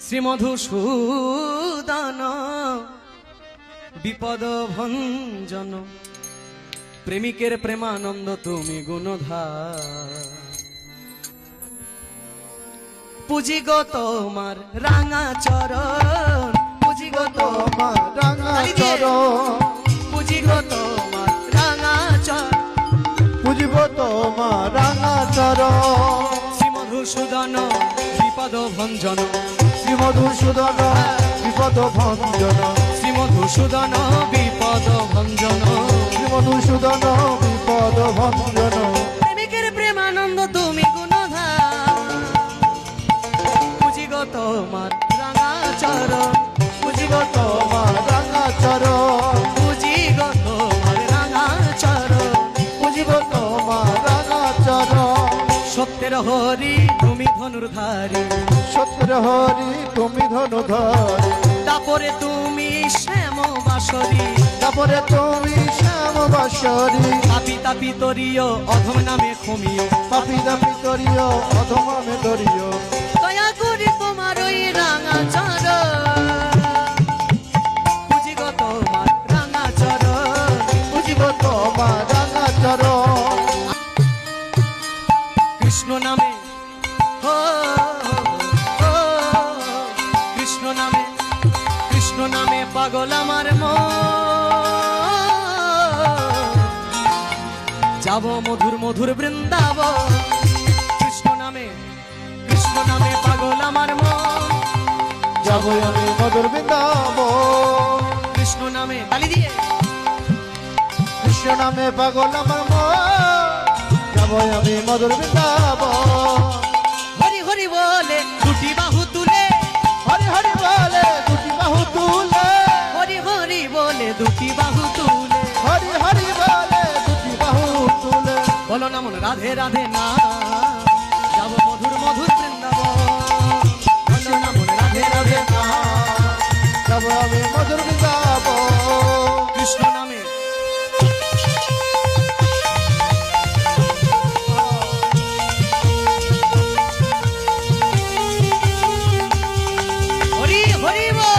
শ্রীমধুসূদন বিপদ ভঞ্জন প্রেমিকের প্রেমানন্দ তুমি গুণধার। পুজি গো তোমার রাঙা চরণ, পুজি গো তোমার রাঙা চরণ, পুজি গো তোমার রাঙা চরণ, পুজিব তোমার রাঙা চরণ। শ্রীমধুসূদন বিপদ ভঞ্জন, শ্রীমধুসূদন বিপদ ভঞ্জন, শ্রীমধুসূদন বিপদ ভঞ্জন, শ্রীমধুসূদন বিপদ ভঞ্জন। প্রেমিকের প্রেমানন্দ তুমি গুণধার। পুজি গো তোমার রাঙা চরণ, পুজিব তোমার রাঙা চরণ, পুজি গো তোমার রাঙা চরণ, পুজিব তোমার রাঙা চরণ। সত্যের হরি তুমি ধনুর্ধারী, সত্যের হরি তুমি ধনুধর, তারপরে তুমি শ্যাম বাসরী, তারপরে তুমি শ্যাম বাসরী। তাপি তাপি তরিয় অধম নামে ক্ষমিও, পাপি দাপি করিও অধমামে ধরিও। দয়া করি তোমার ওই রাঙা চরণ। পুজি গো তোমার রাঙা চরণ, পুজিব তোমার রাঙা চরণ। কৃষ্ণ নামে হো হো, কৃষ্ণ নামে, কৃষ্ণ নামে পাগল আমার মন। যাব মধুর মধুর বৃন্দাবন, কৃষ্ণ নামে, কৃষ্ণ নামে পাগল আমার মন। যাব আমি মধুর বৃন্দাবন, কৃষ্ণ নামে তালি দিয়ে, কৃষ্ণ নামে পাগল আমার মন। যাব আমি মধুর বৃন্দাবন। হরি হরি বলে দুটি বাহু তুলে, হরি হরি বলে দুটি বাহু তুলে, হরি হরি বলে দুটি বাহু তুলে, হরি হরি বলে দুটি বাহু তুলে। বলো না মন রাধে রাধে না, যাব মধুর মধুর বৃন্দাবন। বলো না মন রাধে রাধে না, যাব আমি মধুর বৃন্দাবন। কৃষ্ণ নামে হরি হরি বল।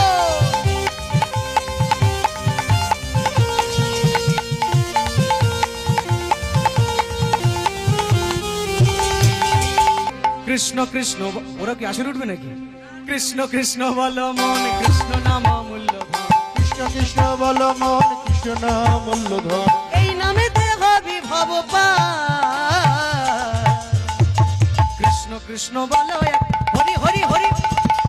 কৃষ্ণ কৃষ্ণ ওরা কি আসলে উঠবে নাকি? কৃষ্ণ কৃষ্ণ বল মন, কৃষ্ণ নাম মূল্যবান, কৃষ্ণ কৃষ্ণ বল মন, কৃষ্ণ নাম মূল্যধন। এই নামে দেহ বিভব পায়। কৃষ্ণ কৃষ্ণ বল এক, হরি হরি হরি